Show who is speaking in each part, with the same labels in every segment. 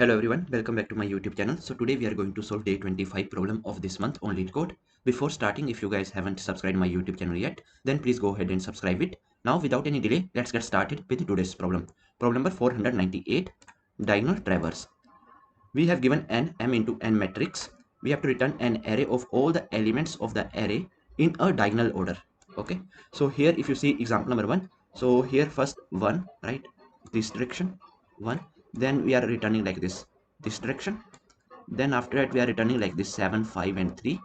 Speaker 1: Hello everyone, welcome back to my YouTube channel. So today we are going to solve day 25 problem of this month on LeetCode. Before starting, if you guys haven't subscribed my YouTube channel yet, then please go ahead and subscribe it. Now without any delay, let's get started with today's problem. Problem number 498, diagonal traverse. We have given n m into n matrix. We have to return an array of all the elements of the array in a diagonal order. Okay, so here if you see example number 1, so here first 1, right, this direction 1, then we are returning like this direction, then after that we are returning like this 7, 5 and 3,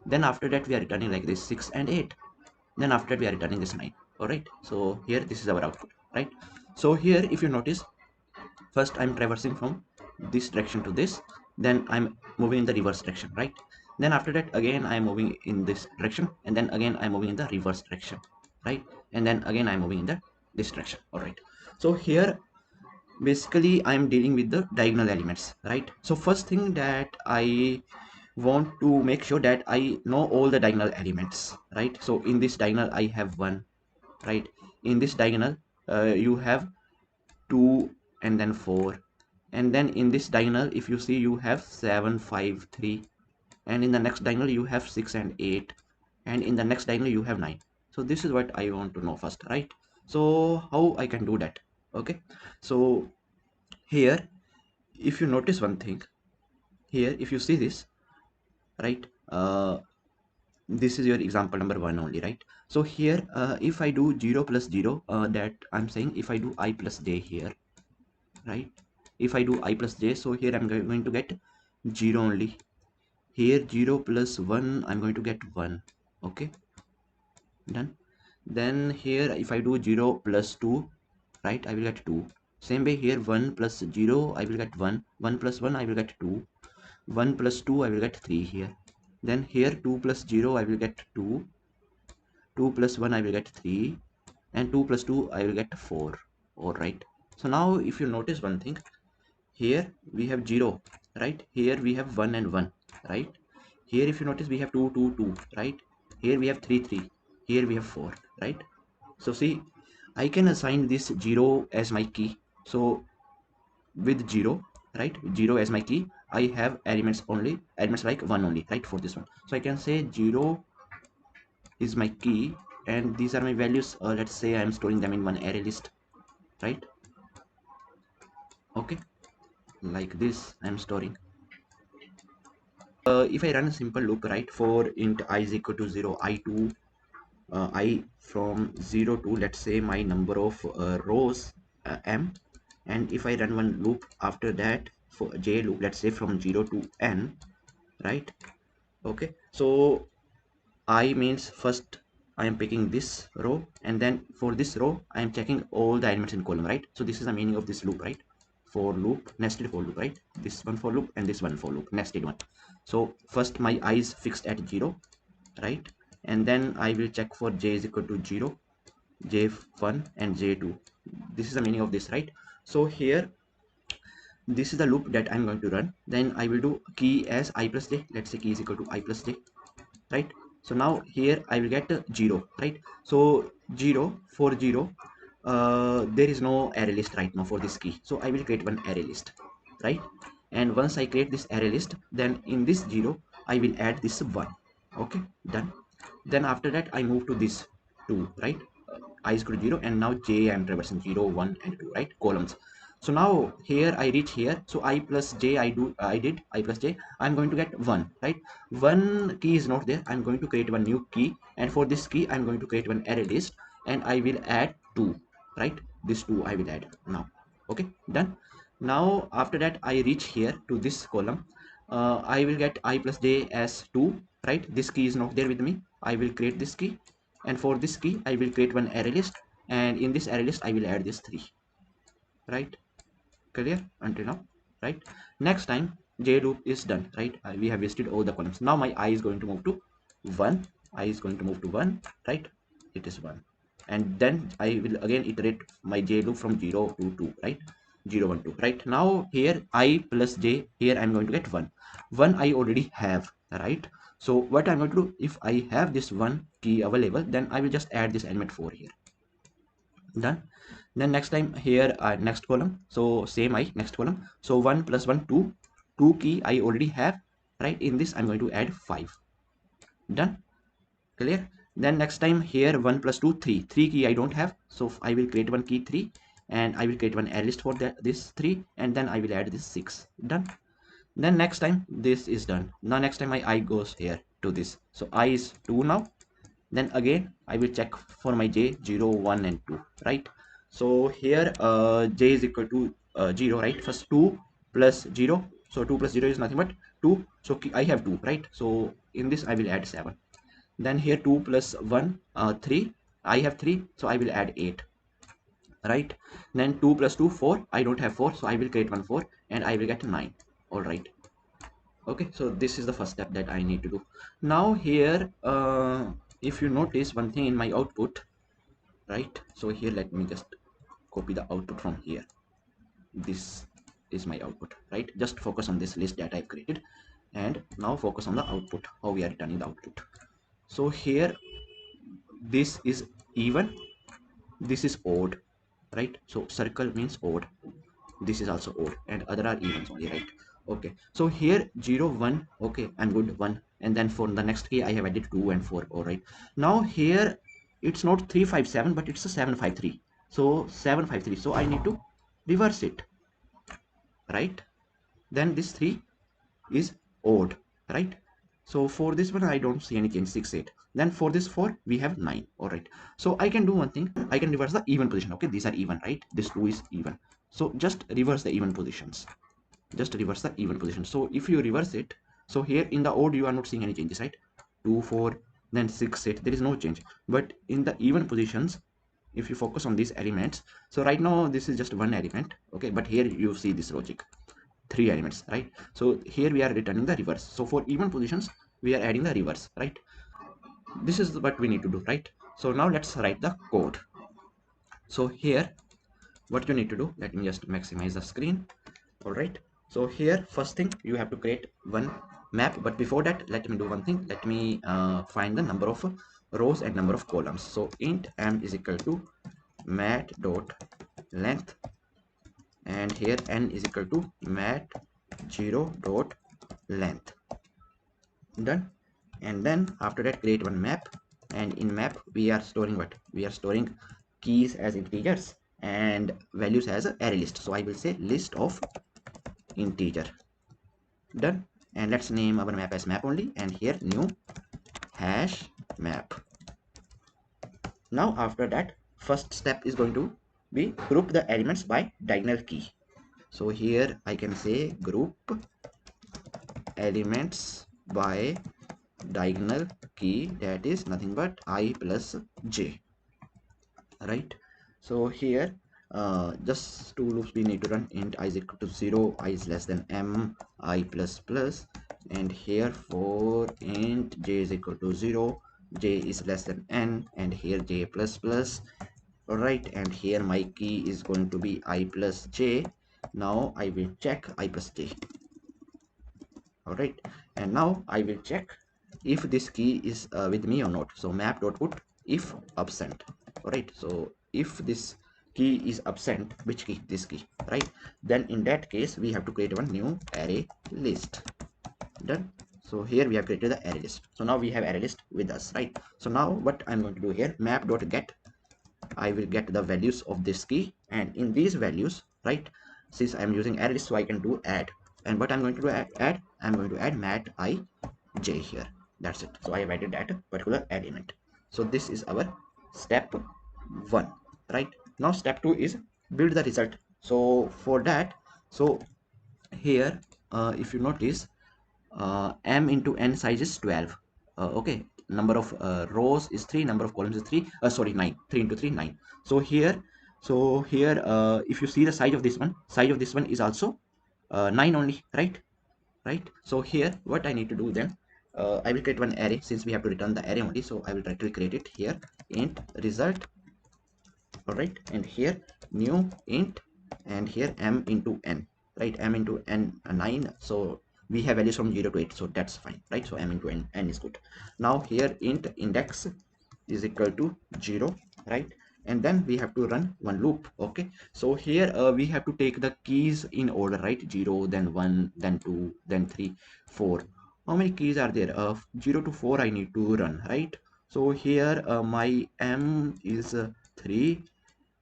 Speaker 1: then after that we are returning like this 6 and 8, then after that we are returning this 9. All right, so here this is our output, right? So here if you notice, first I'm traversing from this direction to this, then I'm moving in the reverse direction, right? Then after that again I'm moving in this direction, and then again I'm moving in the reverse direction, right? And then again I'm moving in the this direction. All right, so here basically I'm dealing with the diagonal elements, right? So first thing that I want to make sure that I know all the diagonal elements, right? So in this diagonal I have 1, right? In this diagonal you have 2 and then 4, and then in this diagonal if you see you have 7, 5, 3, and in the next diagonal you have 6 and 8, and in the next diagonal you have 9. So this is what I want to know first, right? So how I can do that? Okay, so here if you notice one thing, here if you see this, right, this is your example number 1 only, right? So here if I do 0 plus 0, that I'm saying if I do I plus j here, right, if I do I plus j, so here I'm going to get 0 only. Here 0 plus 1, I'm going to get 1. Okay, done. Then here if I do 0 plus 2, right, I will get 2. Same way here 1 plus 0, I will get 1. 1 plus 1, I will get 2. 1 plus 2, I will get 3 here. Then here 2 plus 0, I will get 2. 2 plus 1, I will get 3. And 2 plus 2, I will get 4. Alright. So now if you notice one thing, here we have 0, right? Here we have 1 and 1, right? Here if you notice we have 2, 2, 2, right? Here we have 3, 3. Here we have 4, right? So see, I can assign this 0 as my key. So with 0, right, 0 as my key, I have elements like 1 only, right, for this one. So I can say 0 is my key, and these are my values. Let's say I'm storing them in one array list, right? Okay, like this I'm storing. If I run a simple loop, right, for int I is equal to 0, I from 0 to, let's say, my number of rows m, and if I run one loop after that for j loop, let's say from 0 to n, right? Okay, so I means first I am picking this row, and then for this row I am checking all the elements in column, right? So this is the meaning of this loop, right? For loop, nested for loop, right? This one for loop and this one for loop, nested one. So first my I is fixed at 0, right? And then I will check for j is equal to 0, j1 and j2. This is the meaning of this, right? So here this is the loop that I'm going to run. Then I will do key as I plus j. Let's say key is equal to I plus j, right? So now here I will get 0, right? So 0 for 0, there is no array list right now for this key, so I will create one array list, right? And once I create this array list, then in this 0 I will add this 1. Okay, done. Then after that I move to this 2, right? I is equal to 0, and now j I am traversing 0, 1 and 2, right, columns. So now here I reach here, so I plus j, I did I plus j, I'm going to get 1, right? One key is not there, I'm going to create one new key, and for this key I'm going to create one array list, and I will add 2, right? This 2 I will add now. Okay, done. Now after that I reach here to this column, I will get I plus j as 2, right? This key is not there with me, I will create this key, and for this key I will create one array list, and in this array list I will add this 3, right? Clear until now, right? Next time j loop is done, right? We have listed all the columns. Now my I is going to move to 1, I is going to move to 1, right? It is 1, and then I will again iterate my j loop from 0 to 2, right? 0, 1, 2, right? Now here I plus j, here I'm going to get 1. I already have, right? So what I'm going to do, if I have this 1 key available, then I will just add this element 4 here. Done. Then next time here next column, so same I next column, so 1 plus 1 2 key I already have, right? In this I'm going to add 5. Done. Clear. Then next time here 1 plus 2 3 key I don't have, so I will create one key 3, and I will create one array list for that this 3, and then I will add this 6. Done. Then next time this is done. Now next time my I goes here to this, so I is 2 now. Then again I will check for my j 0 1 and 2, right? So here j is equal to 0, right? First 2 plus 0, so 2 plus 0 is nothing but 2, so I have 2, right? So in this I will add 7. Then here 2 plus 1 3, I have 3, so I will add 8, right? Then 2 plus 2 4, I don't have 4, so I will create one 4, and I will get 9. All right. Okay, so this is the first step that I need to do. Now here if you notice one thing in my output, right? So here let me just copy the output from here. This is my output, right? Just focus on this list that I've created, and now focus on the output, how we are returning the output. So here this is even, this is odd, right? So circle means odd, this is also odd, and other are evens only, right? Okay, so here 0 1, okay, I'm good, 1, and then for the next key I have added 2 and 4. All right, now here it's not 357 but it's a 753, so 753, so I need to reverse it, right? Then this 3 is odd, right? So for this one I don't see any change, 6 8. Then for this 4 we have 9. All right, so I can do one thing, I can reverse the even position. Okay, these are even, right? This 2 is even, so just reverse the even positions, just reverse the even position. So if you reverse it, so here in the odd you are not seeing any changes, right? 2 4, then 6 8, there is no change. But in the even positions, if you focus on these elements, so right now this is just one element, okay, but here you see this logic, 3 elements, right? So here we are returning the reverse. So for even positions we are adding the reverse, right? This is what we need to do, right? So now let's write the code. So here what you need to do, let me just maximize the screen. All right, so here first thing you have to create one map, but before that let me do one thing. Let me find the number of rows and number of columns. So int m is equal to mat dot length, and here n is equal to mat 0 dot length. Done. And then after that create one map, and in map we are storing what? We are storing keys as integers and values as an array list. So I will say list of integer. Done. And let's name our map as map only, and here new hash map. Now after that first step is going to be group the elements by diagonal key. So here I can say group elements by diagonal key, that is nothing but I plus j, right? So here just two loops we need to run. Int I is equal to 0, I is less than m, I plus plus, and here for int j is equal to 0, j is less than n, and here j plus plus. All right, and here my key is going to be I plus j. Now I will check I plus j. All right, and now I will check if this key is with me or not. So map dot put if absent. All right, so if this key is absent, which key? This key, right? Then in that case we have to create one new array list. Done. So here we have created the array list. So now we have array list with us, right? So now what I'm going to do here, map dot get, I will get the values of this key, and in these values, right, since I'm using array list, so I can do add. And what I'm going to do add, I'm going to add mat I j here. That's it. So I have added that particular element. So this is our step 1, right? Now step 2 is build the result. So for that, so here if you notice m into n size is 12. Okay, number of rows is 3, number of columns is 3, sorry 9, 3 into 3 9. So here if you see the size of this one is also 9 only, right? So here what I need to do then, I will create one array, since we have to return the array only, so I will try to create it here, int result. All right, and here new int, and here m into n, right? M into n 9, so we have values from 0 to 8, so that's fine, right? So m into n is good. Now here int index is equal to 0, right? and then we have to run one loop. Okay, so here we have to take the keys in order, right? 0, then 1, then 2, then 3, 4. How many keys are there? 0 to 4 I need to run, right? So here my m is 3,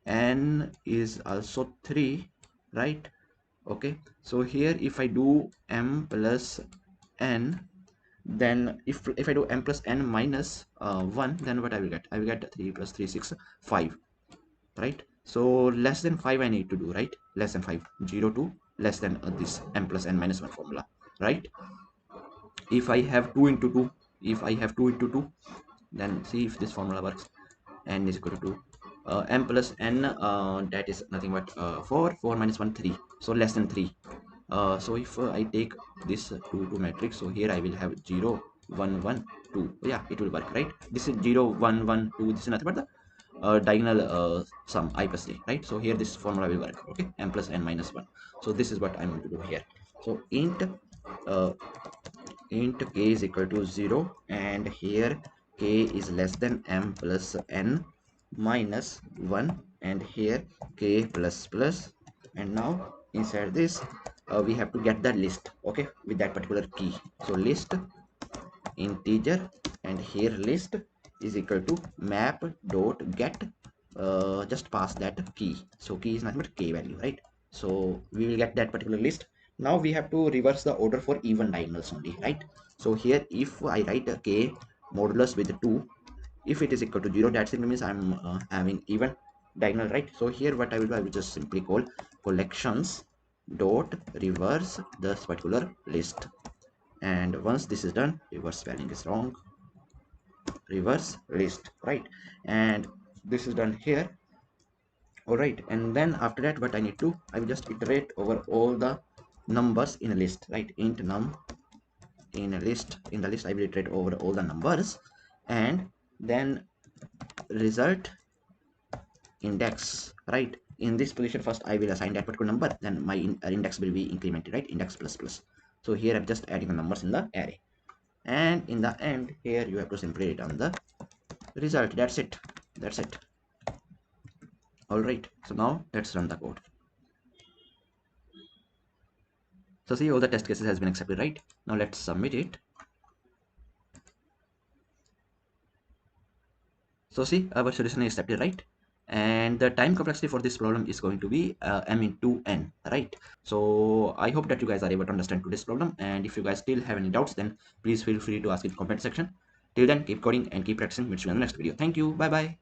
Speaker 1: n is also 3, right? Okay, so here if I do m plus n, then if I do m plus n minus 1, then what I will get? I will get 3 plus 3 6 5, right? So less than 5 I need to do, right? Less than 5, 0 to less than this m plus n minus 1 formula, right? If I have 2 into 2, if I have 2 into 2, then see if this formula works. N is equal to 2, m plus n, that is nothing but 4, 4 minus 1 3, so less than 3. So if I take this 2 2 matrix, so here I will have 0 1 1 2. Yeah, it will work, right? This is 0 1 1 2, this is nothing but the diagonal sum I plus j, right? So here this formula will work. Okay, m plus n minus 1. So this is what I'm going to do here. So uh, int k is equal to 0, and here k is less than m plus n minus 1, and here k plus plus. And now inside this we have to get the list, okay, with that particular key. So list integer, and here list is equal to map dot get, just pass that key. So key is nothing but k value, right? So we will get that particular list. Now we have to reverse the order for even diagonals only, right? So here if I write a k modulus with 2, if it is equal to 0, that simply means I'm having even diagonal, right? So here what I will do, I will just simply call collections dot reverse this particular list. And once this is done, reverse spelling is wrong, reverse list, right? And this is done here. All right, and then after that what I need to, I will just iterate over all the numbers in a list, right? Int num in a list, in the list I will iterate over all the numbers, and then result index, right? In this position first I will assign that particular number, then my index will be incremented, right? Index plus plus. So here I'm just adding the numbers in the array, and in the end here you have to simply return the result. That's it, that's it. All right, so now let's run the code. So see, all the test cases has been accepted, right? Now let's submit it. So see, our solution is accepted, right? And the time complexity for this problem is going to be m into n, right? So I hope that you guys are able to understand today's problem, and if you guys still have any doubts, then please feel free to ask in the comment section. Till then, keep coding and keep practicing. Meet you in the next video. Thank you, bye bye.